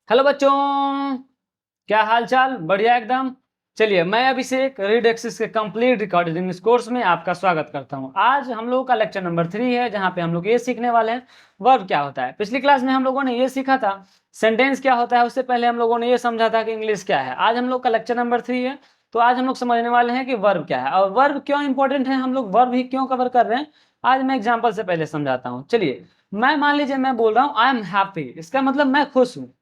Hello बच्चों, क्या हाल चाल? बढ़िया एकदम। चलिए, मैं अभिषेक रीड एक्सिस के कंप्लीट रिकॉर्डिंग इस कोर्स में आपका स्वागत करता हूं। आज हम लोगों का लेक्चर नंबर 3 है, जहां पे हम लोग ये सीखने वाले हैं वर्ब क्या होता है। पिछली क्लास में हम लोगों ने ये सीखा था सेंटेंस क्या होता है, उससे पहले हम लोगों ने ये समझा था कि इंग्लिश क्या है। आज हम लोग का लेक्चर नंबर 3 है, तो आज हम लोग समझने वाले हैं कि वर्ब क्या है और वर्ब क्यों इंपॉर्टेंट है, हम लोग वर्ब ही क्यों कवर कर रहे हैं। आज मैं एग्जाम्पल से पहले समझाता हूँ। चलिए, मैं मान लीजिए मैं बोल रहा हूँ आई एम हैप्पी, इसका मतलब मैं खुश हूँ।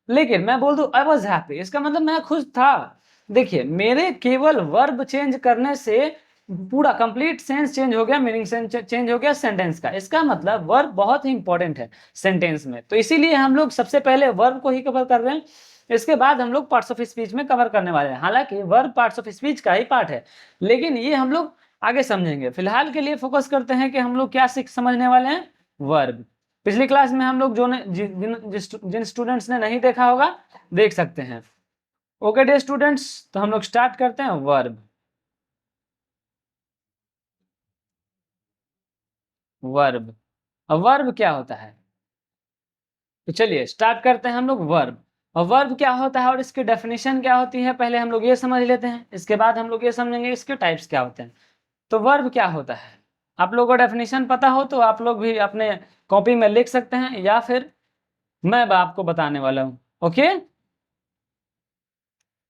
लेकिन मैं बोल दूं आई वाज हैप्पी, इसका मतलब मैं खुश था। देखिए, मेरे केवल वर्ब चेंज करने से पूरा कंप्लीट सेंस चेंज हो गया, मीनिंग चेंज हो गया सेंटेंस का। इसका मतलब वर्ब बहुत ही इंपॉर्टेंट है सेंटेंस में, तो इसीलिए हम लोग सबसे पहले वर्ब को ही कवर कर रहे हैं। इसके बाद हम लोग पार्ट्स ऑफ स्पीच में कवर करने वाले हैं। हालांकि वर्ब पार्ट्स ऑफ स्पीच का ही पार्ट है, लेकिन ये हम लोग आगे समझेंगे। फिलहाल के लिए फोकस करते हैं कि हम लोग क्या सीख समझने वाले हैं, वर्ब। पिछली क्लास में हम लोग जो ने जिन स्टूडेंट्स ने नहीं देखा होगा देख सकते हैं। ओके डे स्टूडेंट्स, तो हम लोग स्टार्ट करते हैं वर्ब। वर्ब, अब वर्ब क्या होता है, तो चलिए स्टार्ट करते हैं हम लोग वर्ब। और वर्ब क्या होता है और इसकी डेफिनेशन क्या होती है, पहले हम लोग ये समझ लेते हैं। इसके बाद हम लोग ये समझेंगे इसके टाइप्स क्या होते हैं। तो वर्ब क्या होता है, आप लोगों को डेफिनेशन पता हो तो आप लोग भी अपने कॉपी में लिख सकते हैं, या फिर मैं आपको बताने वाला हूँ। ओके,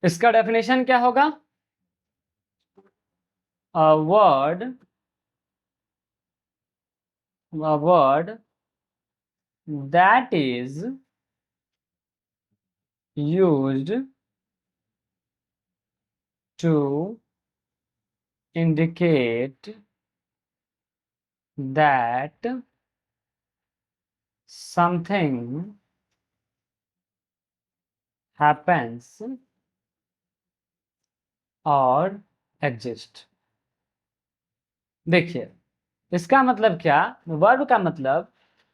इसका डेफिनेशन क्या होगा, a word that is used to indicate that something happens or exists। देखिए, इसका मतलब क्या, वर्ब का मतलब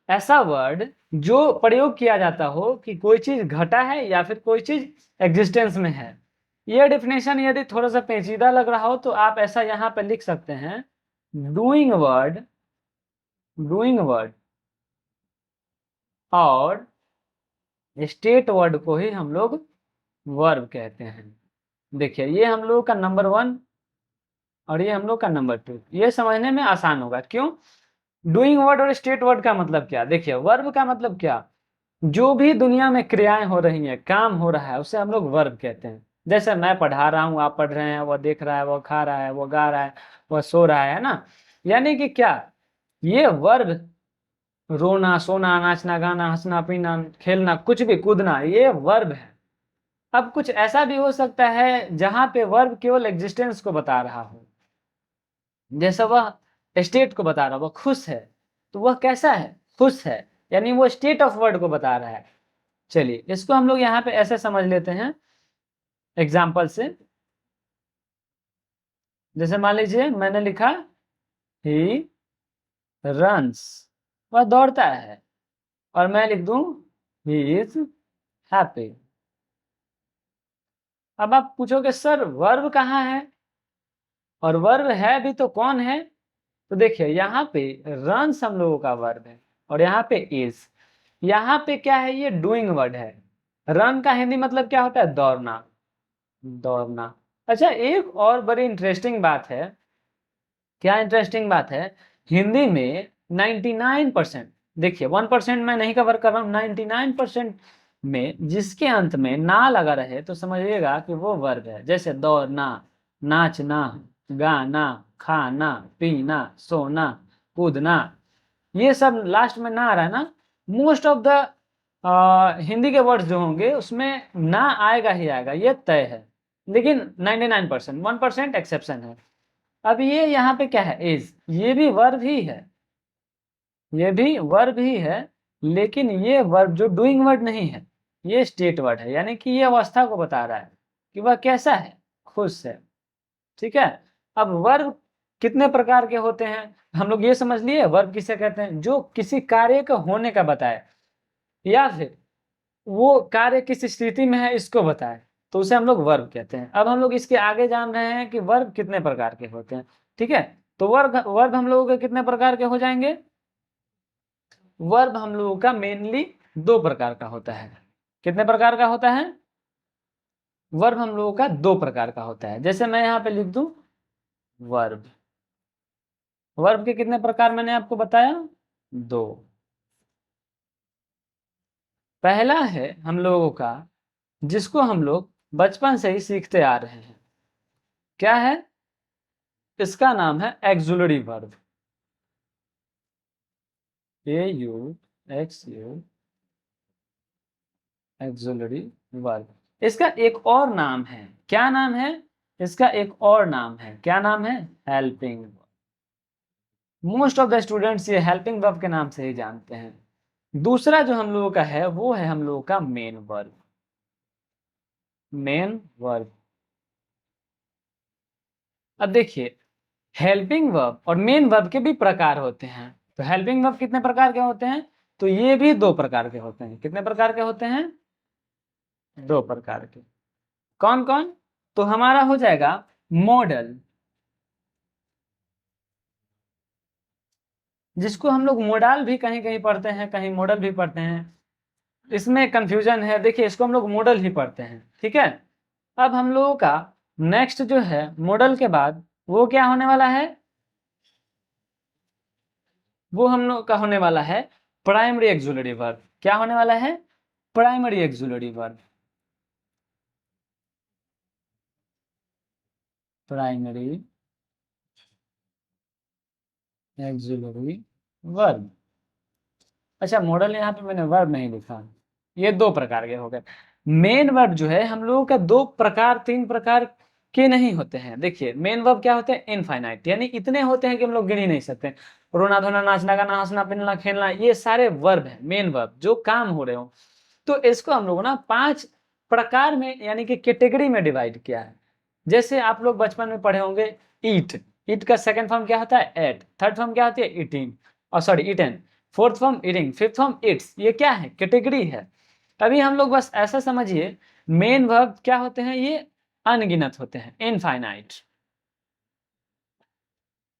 ऐसा वर्ड जो प्रयोग किया जाता हो कि कोई चीज घटा है या फिर कोई चीज एग्जिस्टेंस में है। यह डिफिनेशन यदि थोड़ा सा पेचीदा लग रहा हो तो आप ऐसा यहाँ पे लिख सकते हैं, डूइंग वर्ड, डूइंग वर्ड और स्टेट वर्ड को ही हम लोग वर्ब कहते हैं। देखिए, ये हम लोग का नंबर 1 और ये हम लोग का नंबर 2, ये समझने में आसान होगा। क्यों? डूइंग वर्ड और स्टेट वर्ड का मतलब क्या, देखिए वर्ब का मतलब क्या, जो भी दुनिया में क्रियाएं हो रही हैं, काम हो रहा है, उसे हम लोग वर्ब कहते हैं। जैसे मैं पढ़ा रहा हूँ, आप पढ़ रहे हैं, वो देख रहा है, वो खा रहा है, वो गा रहा है, वो सो रहा है ना। यानी कि क्या, ये वर्ब, रोना सोना नाचना गाना हंसना पीना खेलना कुछ भी कूदना, ये वर्ब है। अब कुछ ऐसा भी हो सकता है जहां पे वर्ब केवल एग्जिस्टेंस को बता रहा हो, जैसे वह स्टेट को बता रहा हो, वह खुश है, तो वह कैसा है, खुश है, यानी वो स्टेट ऑफ वर्ड को बता रहा है। चलिए, इसको हम लोग यहाँ पे ऐसे समझ लेते हैं एग्जाम्पल से। जैसे मान लीजिए मैंने लिखा ही रन्स, वह दौड़ता है, और मैं लिख दूं ही इज हैप्पी। अब आप पूछोगे सर वर्ब कहाँ है, और वर्ब है भी तो कौन है। तो देखिए, यहाँ पे रन्स हम लोगों का वर्ब है और यहाँ पे इज, यहाँ पे क्या है, ये डूइंग वर्ड है। रन का हिंदी मतलब क्या होता है, दौड़ना, दौड़ना। अच्छा, एक और बड़ी इंटरेस्टिंग बात है। क्या इंटरेस्टिंग बात है, हिंदी में 99%, देखिए 1% मैं नहीं कवर कर रहा हूँ, 99% में जिसके अंत में ना लगा रहे तो समझिएगा कि वो वर्ब है। जैसे दौड़ना, नाचना, गाना, खाना, पीना, सोना, कूदना, ये सब लास्ट में ना आ रहा है ना। मोस्ट ऑफ द हिंदी के वर्ड्स जो होंगे उसमें ना आएगा ही आएगा, ये तय है। लेकिन 99%, 1% एक्सेप्शन है। अब ये यहाँ पे क्या है, इज, ये भी वर्ब ही है, ये भी वर्ब ही है, लेकिन ये वर्ब जो डूइंग वर्ड नहीं है, ये स्टेट वर्ड है, यानी कि ये अवस्था को बता रहा है कि वह कैसा है, खुश है। ठीक है। अब वर्ब कितने प्रकार के होते हैं, हम लोग ये समझ लिए वर्ब किसे कहते हैं, जो किसी कार्य के होने का बताए या फिर वो कार्य किस स्थिति में है इसको बताए, तो उसे हम लोग वर्ब कहते हैं। अब हम लोग इसके आगे जान रहे हैं कि वर्ब कितने प्रकार के होते हैं। ठीक है, तो वर्ब वर्ब हम लोगों के कितने प्रकार के हो जाएंगे, वर्ब हम लोगों का मेनली 2 प्रकार का होता है। कितने प्रकार का होता है? वर्ब हम लोगों का 2 प्रकार का होता है। जैसे मैं यहाँ पे लिख दूं वर्ब, वर्ब के कितने प्रकार मैंने आपको बताया? 2। पहला है हम लोगों का जिसको हम लोग बचपन से ही सीखते आ रहे हैं, क्या है? इसका नाम है auxiliary verb, AUXU, auxiliary verb. इसका एक और नाम है, क्या नाम है? इसका एक और नाम है, क्या नाम है? Helping. Most of the students ये हेल्पिंग वर्ब के नाम से ही जानते हैं। दूसरा जो हम लोगों का है वो है हम लोगों का मेन वर्ब, मेन वर्ब। अब देखिए, हेल्पिंग वर्ब और मेन वर्ब के भी प्रकार होते हैं। तो हेल्पिंग वर्ब कितने प्रकार के होते हैं? तो ये भी 2 प्रकार के होते हैं। कितने प्रकार के होते हैं? 2 प्रकार के। कौन कौन? तो हमारा हो जाएगा मॉडल, जिसको हम लोग मोडाल भी कहीं कहीं पढ़ते हैं, कहीं मॉडल भी पढ़ते हैं, इसमें कंफ्यूजन है। देखिए, इसको हम लोग मॉडल ही पढ़ते हैं, ठीक है। अब हम लोगों का नेक्स्ट जो है मॉडल के बाद वो क्या होने वाला है? वो हम लोग का होने वाला है प्राइमरी एक्सुलरी वर्ब। क्या होने वाला है? Primary auxiliary verb, primary auxiliary verb. अच्छा, मॉडल यहाँ पे मैंने वर्ब नहीं लिखा। ये 2 प्रकार के हो गए। मेन वर्ब जो है हम लोगों का 2 प्रकार 3 प्रकार के नहीं होते हैं। देखिए, मेन वर्ब क्या होते हैं? इनफाइनाइट, यानी इतने होते हैं कि हम लोग गिन ही नहीं सकते। रोना धोना नाचना गाना हंसना पीना खेलना, ये सारे वर्ब हैं, मेन वर्ब जो काम हो रहे हो। तो इसको हम लोगों ना 5 प्रकार में यानी कि कैटेगरी में डिवाइड किया है। जैसे आप लोग बचपन में पढ़े होंगे ईट, ईट का सेकंड फॉर्म क्या होता है? एट। थर्ड फॉर्म क्या होती है? ईटिंग, और sorry eaten. Fourth form eating, fifth form eats. ये क्या है? कैटेगरी है। अभी हम लोग बस ऐसा समझिए, मेन वर्ब क्या होते हैं? ये अनगिनत होते हैं, इनफाइनाइट,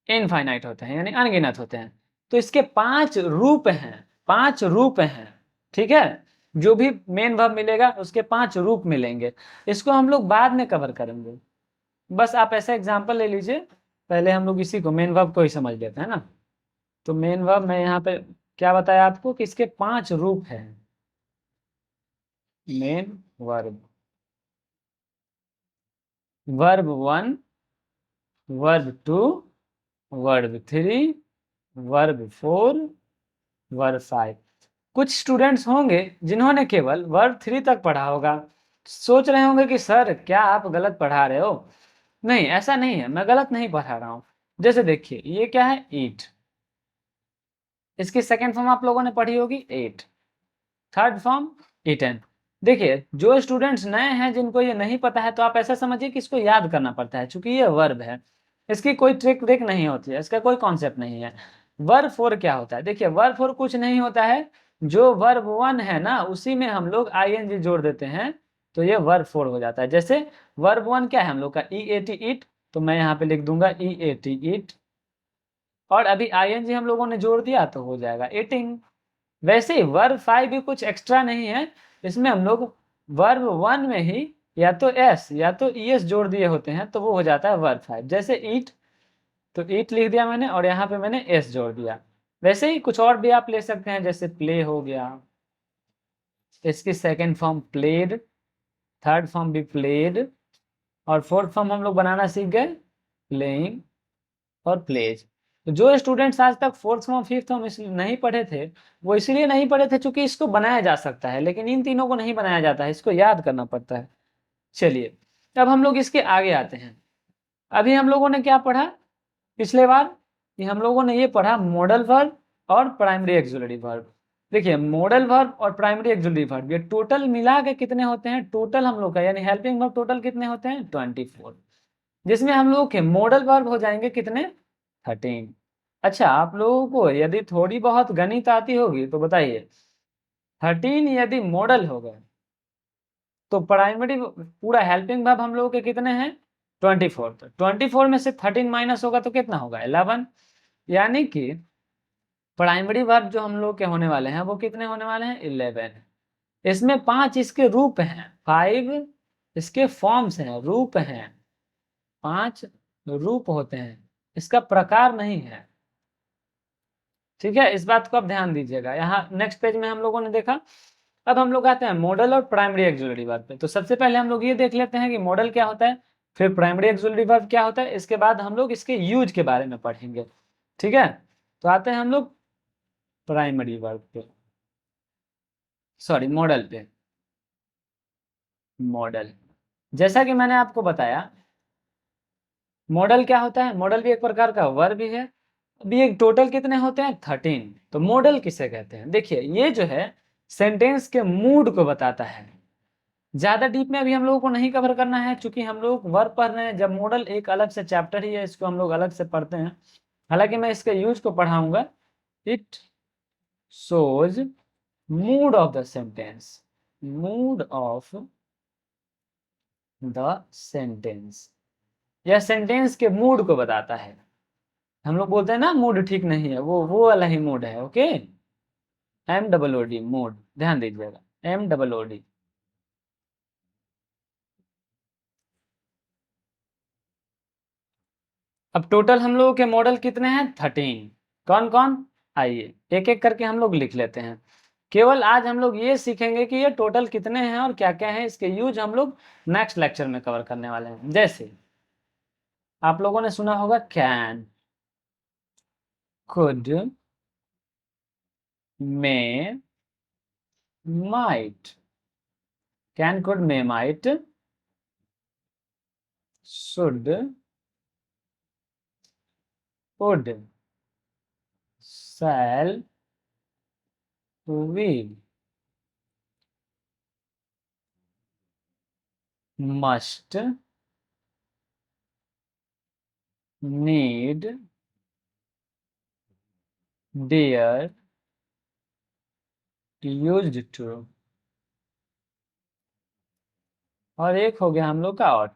इनफाइनाइट होते हैं यानी अनगिनत होते हैं। तो इसके 5 रूप हैं, 5 रूप हैं, ठीक है। जो भी मेन वर्ब मिलेगा उसके 5 रूप मिलेंगे। इसको हम लोग बाद में कवर करेंगे। बस आप ऐसा एग्जांपल ले लीजिए, पहले हम लोग इसी को मेन वर्ब को ही समझ लेते हैं ना। तो मेन वर्ब मैं यहाँ पे क्या बताया आपको कि इसके 5 रूप हैं। Main verb, verb 1, verb 2, verb 3, verb 4, verb 5। कुछ स्टूडेंट्स होंगे जिन्होंने केवल वर्ब 3 तक पढ़ा होगा। सोच रहे होंगे कि सर क्या आप गलत पढ़ा रहे हो? नहीं, ऐसा नहीं है, मैं गलत नहीं पढ़ा रहा हूँ। जैसे देखिए, ये क्या है? ईट। इसकी सेकेंड फॉर्म आप लोगों ने पढ़ी होगी एट। Third form eaten. देखिए, जो स्टूडेंट्स नए हैं जिनको ये नहीं पता है, तो आप ऐसा समझिए कि इसको याद करना पड़ता है, चूंकि ये वर्ब है। इसकी कोई ट्रिक व्रिक नहीं होती है, इसका कोई कॉन्सेप्ट नहीं है। वर्ब 4 क्या होता है? देखिए, वर्ब 4 कुछ नहीं होता है, जो वर्ब 1 है ना उसी में हम लोग आईएनजी जोड़ देते हैं, तो ये वर्ब 4 हो जाता है। जैसे वर्ब 1 क्या है हम लोग का? ईएटी ईट, तो मैं यहाँ पे लिख दूंगा ईएटी ईट, और अभी आईएनजी हम लोगों ने जोड़ दिया तो हो जाएगा ईटिंग। वैसे ही वर्ब 5 भी कुछ एक्स्ट्रा नहीं है, इसमें हम लोग वर्ब 1 में ही या तो एस या तो ईएस जोड़ दिए होते हैं, तो वो हो जाता है वर्ब 5। जैसे ईट, तो ईट लिख दिया मैंने और यहाँ पे मैंने एस जोड़ दिया। वैसे ही कुछ और भी आप ले सकते हैं, जैसे प्ले हो गया, इसकी second form played, third form भी प्लेड, और फोर्थ फॉर्म हम लोग बनाना सीख गए प्लेइंग और प्लेज। तो जो स्टूडेंट्स आज तक फोर्थ फॉर्म फिफ्थ फॉर्म इसलिए नहीं पढ़े थे, वो इसलिए नहीं पढ़े थे क्योंकि इसको बनाया जा सकता है, लेकिन इन तीनों को नहीं बनाया जाता है, इसको याद करना पड़ता है। चलिए, अब हम लोग इसके आगे आते हैं। अभी हम लोगों ने क्या पढ़ा पिछले बार? कि हम लोगों ने ये पढ़ा मॉडल वर्ब और प्राइमरी एक्सुलरी वर्ब। देखिए, मॉडल वर्ब और प्राइमरी एक्सुलरी वर्ब ये टोटल मिला के कितने होते हैं? टोटल हम लोग का यानी हेल्पिंग वर्ब टोटल कितने होते हैं? 24। जिसमें हम लोग के मॉडल वर्ब हो जाएंगे कितने? 13। अच्छा, आप लोगों को यदि थोड़ी बहुत गणित आती होगी तो बताइए, 13 यदि मॉडल हो गए तो प्राइमरी पूरा हेल्पिंग वर्ब हम लोगों के कितने हैं? 24। तो 24 में से 13 माइनस होगा तो कितना होगा? 11। यानी कि प्राइमरी वर्ब जो हम लोग के होने वाले हैं वो कितने होने वाले हैं? 11। इसमें 5 इसके रूप हैं, 5 इसके फॉर्म्स हैं, रूप हैं, 5 रूप होते हैं, इसका प्रकार नहीं है। ठीक है, इस बात को आप ध्यान दीजिएगा। यहाँ नेक्स्ट पेज में हम लोगों ने देखा। अब हम लोग आते हैं मॉडल और प्राइमरी एक्सिलरी वर्ब पे। तो सबसे पहले हम लोग ये देख लेते हैं कि मॉडल क्या होता है, फिर प्राइमरी एक्सिलरी वर्ब क्या होता है, इसके बाद हम लोग इसके यूज के बारे में पढ़ेंगे। ठीक है, तो आते हैं हम लोग प्राइमरी वर्ब पे, सॉरी मॉडल पे। मॉडल, जैसा कि मैंने आपको बताया, मॉडल क्या होता है, मॉडल भी एक प्रकार का वर्ब ही है। अभी एक टोटल कितने होते हैं, 13। तो मॉडल किसे कहते हैं, देखिए ये जो है सेंटेंस के मूड को बताता है। ज्यादा डीप में अभी हम लोगों को नहीं कवर करना है, क्योंकि हम लोग वर्ब पढ़ रहे हैं। जब मॉडल एक अलग से चैप्टर ही है, इसको हम लोग अलग से पढ़ते हैं। हालांकि मैं इसके यूज को पढ़ाऊंगा। It shows mood off the sentence, mood off the sentence, यह सेंटेंस के मूड को बताता है। हम लोग बोलते हैं ना मूड ठीक नहीं है, वो वाला ही मूड है। ओके, MOOD, मूड, ध्यान दीजिएगा, MOOD। अब टोटल हम लोगों के मॉडल कितने हैं, 13। कौन कौन, आइए एक एक करके हम लोग लिख लेते हैं। केवल आज हम लोग ये सीखेंगे कि ये टोटल कितने हैं और क्या क्या है, इसके यूज हम लोग नेक्स्ट लेक्चर में कवर करने वाले हैं। जैसे आप लोगों ने सुना होगा can, could, may, might. Can, could, may, might, should, would, shall, will, must, need, dare, used to, और एक हो गया हम लोग का और।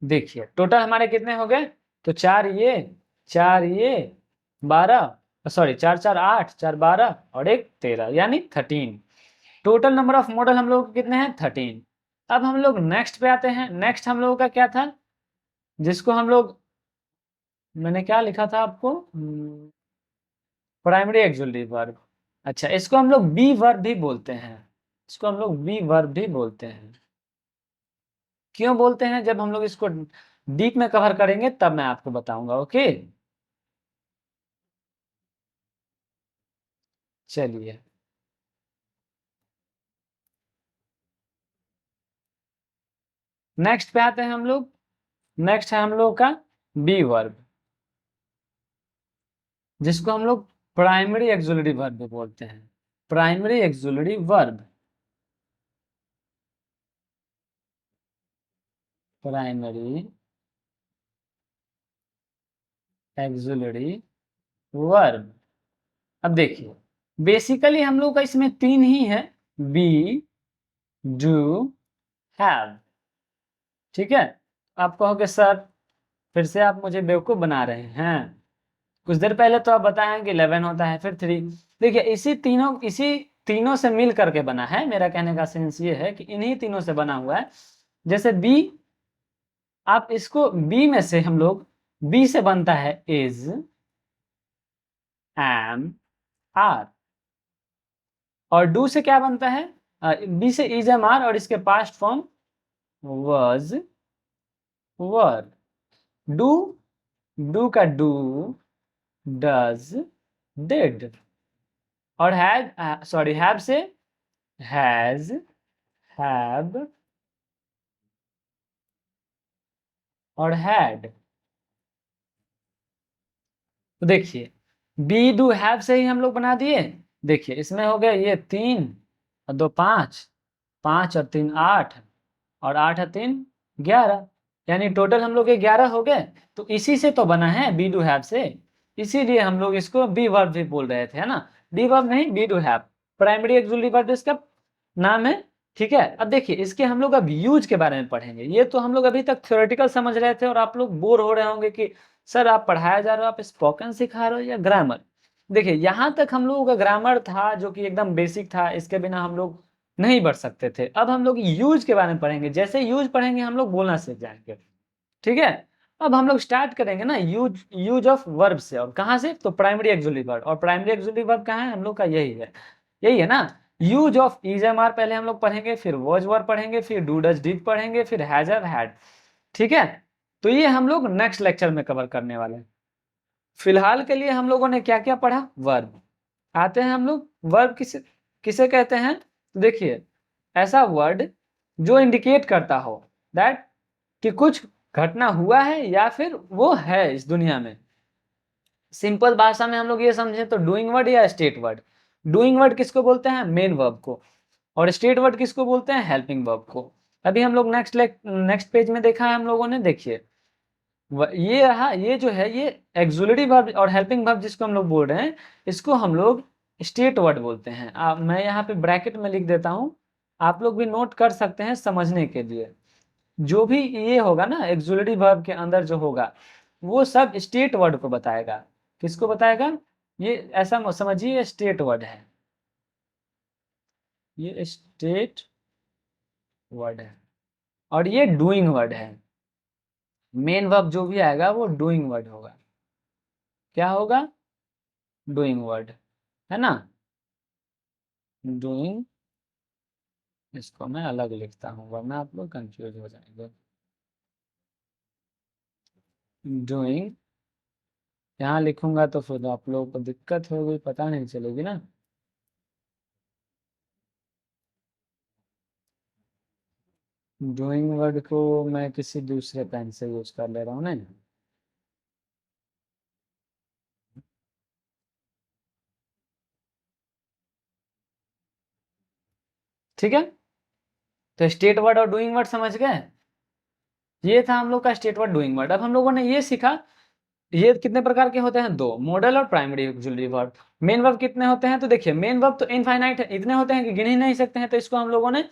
देखिए टोटल हमारे कितने हो गए, तो 4 ये 12, सॉरी 4 4 8, 4 12 और एक 13, यानी 13। टोटल नंबर ऑफ मॉडल हम लोग कितने हैं, 13। अब हम लोग नेक्स्ट पे आते हैं। नेक्स्ट हम लोगों का क्या था, जिसको हम लोग, मैंने क्या लिखा था आपको, प्राइमरी एक्सिलरी वर्ब। अच्छा, इसको हम लोग बी वर्ब भी बोलते हैं, इसको हम लोग बी वर्ब भी बोलते हैं। क्यों बोलते हैं, जब हम लोग इसको डीप में कवर करेंगे तब मैं आपको बताऊंगा। ओके, चलिए नेक्स्ट पे आते हैं हम लोग। नेक्स्ट है हम लोग का बी वर्ब, जिसको हम लोग प्राइमरी एक्सिलरी वर्ब भी बोलते हैं। Primary auxiliary verb, primary auxiliary verb. अब देखिए बेसिकली हम लोग का इसमें 3 ही है, बी, डू, हैव। ठीक है, आप कहोगे सर फिर से आप मुझे बेवकूफ बना रहे हैं, कुछ देर पहले तो आप बताएं कि 11 होता है फिर 3। देखिए इसी तीनों से मिल करके बना है। मेरा कहने का सेंस ये है कि इन्हीं तीनों से बना हुआ है। जैसे बी, आप इसको बी में से हम लोग, बी से बनता है इज, एम, आर। और डू से क्या बनता है, बी से इज, एम, आर, और इसके past form was, were. Do, do का डू, डज, डिड। और हैज, सॉरी हैव से हैज, हैव, और हैड। तो देखिए बी, डू, हैव से ही हम लोग बना दिए। देखिए इसमें हो गया ये 3 और 2 5, 5 और 3 8, और 8 और 3 11, यानी टोटल हम लोग के 11 हो गए। तो इसी से तो बना है, बी, डू, हैव से। इसीलिए हम लोग इसको बी वर्ब भी बोल रहे थे, है ना। बी वर्ब नहीं, be, do, have, primary auxiliary verb इसका नाम है। ठीक है, अब देखिए इसके हम लोग अब यूज के बारे में पढ़ेंगे। ये तो हम लोग अभी तक थ्योरेटिकल समझ रहे थे, और आप लोग बोर हो रहे होंगे कि सर आप पढ़ाया जा रहे हो, आप स्पोकन सिखा रहे हो या ग्रामर। देखिए यहाँ तक हम लोगों का ग्रामर था जो कि एकदम बेसिक था, इसके बिना हम लोग नहीं बढ़ सकते थे। अब हम लोग यूज के बारे में पढ़ेंगे, जैसे यूज पढ़ेंगे हम लोग बोलना सीख जाएंगे, ठीक है। अब हम लोग स्टार्ट करेंगे ना यूज यूज ऑफ वर्ब से, और कहाँ से, तो प्राइमरी एक्सुअली वर्ब। और प्राइमरी एक्सुअली वर्ब कहाँ है हम लोग का, यही है ना। Use of is am are पहले हम लोग पढ़ेंगे, फिर वॉज वर्ब पढ़ेंगे, फिर डू डज डिड पढ़ेंगे, फिर हैज हैव हैड, ठीक है। तो ये हम लोग नेक्स्ट लेक्चर में कवर करने वाले हैं। फिलहाल के लिए हम लोगों ने क्या क्या पढ़ा, वर्ब। आते हैं हम लोग वर्ब किसे किसे कहते हैं, तो देखिए ऐसा वर्ड जो इंडिकेट करता हो दैट कि कुछ घटना हुआ है या फिर वो है इस दुनिया में। सिंपल भाषा में हम लोग ये समझे तो डूइंग वर्ड या स्टेट वर्ड। डूइंग वर्ड किसको बोलते हैं, मेन वर्ब को, और स्टेट वर्ड किसको बोलते हैं, हेल्पिंग वर्ब को। अभी हम लोग नेक्स्ट पेज में देखा है हम लोगों ने, देखिए ये रहा, ये जो है ये एक्सुलेटरी वर्ब और हेल्पिंग वर्ब जिसको हम लोग बोल रहे हैं, इसको हम लोग स्टेट वर्ड बोलते हैं। मैं यहाँ पे ब्रैकेट में लिख देता हूँ, आप लोग भी नोट कर सकते हैं समझने के लिए। जो भी ये होगा ना एक्सुलेटरी वर्ब के अंदर जो होगा वो सब स्टेट वर्ड को बताएगा। किसको बताएगा, ये ऐसा समझिए स्टेट वर्ड है, ये स्टेट वर्ड है, और ये डूइंग वर्ड है। मेन वर्ब जो भी आएगा वो डूइंग वर्ड होगा। क्या होगा, डूइंग वर्ड, है ना। डूइंग, इसको मैं अलग लिखता हूँ वरना आप लोग कंफ्यूज हो जाएंगे। डूइंग यहाँ लिखूंगा तो फिर आप लोगों को दिक्कत होगी, पता नहीं चलेगी ना। डूइंग वर्ड को मैं किसी दूसरे पेन से यूज कर ले रहा हूँ ना। ठीक है, तो स्टेट वर्ड और डूइंग वर्ड समझ गए। ये था हम लोग का स्टेट वर्ड डूइंग वर्ड। अब हम लोगों ने ये सीखा, ये कितने प्रकार के होते हैं, दो, मॉडल और primary auxiliary verb. Main verb कितने होते हैं, तो देखिए मेन वर्ब तो इनफाइनाइट है, इतने होते हैं कि गिन ही नहीं सकते हैं, तो इसको हम लोगों ने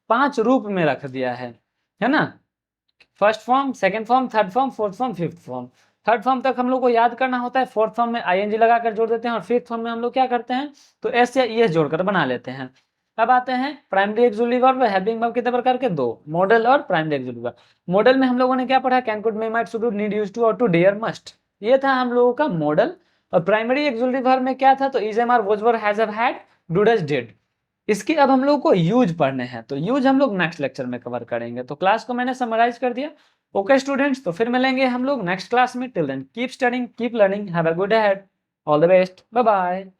5 रूप में रख दिया है ना। First form, second form, third form, fourth form, fifth form. Third form तक हम लोग को याद करना होता है, फोर्थ फॉर्म में आईएनजी लगाकर जोड़ देते हैं, और फिफ्थ फॉर्म में हम लोग क्या करते हैं, तो एस या ईएस जोड़कर बना लेते हैं। अब आते हैं primary auxiliary verb, helping verb कितने प्रकार के, दो, मॉडल और प्राइमरी ऑक्सिलरी वर्ब। मॉडल में हम लोगों ने क्या पढ़ा, can, could, may, might, should, need, used to, और टू, डेयर, मस्ट, ये था हम लोगों का मॉडल। और प्राइमरी ऑक्सिलरी वर्ब में क्या था, तो is, am, are, was, were, has, have, had, do, does, did. इसके अब हम लोग को यूज पढ़ने हैं, तो यूज हम लोग नेक्स्ट लेक्चर में कवर करेंगे। तो क्लास को मैंने समराइज कर दिया। ओके स्टूडेंट्स, तो फिर मिलेंगे हम लोग नेक्स्ट क्लास में। Till then keep studying, keep learning, have a good head, all the best, bye bye.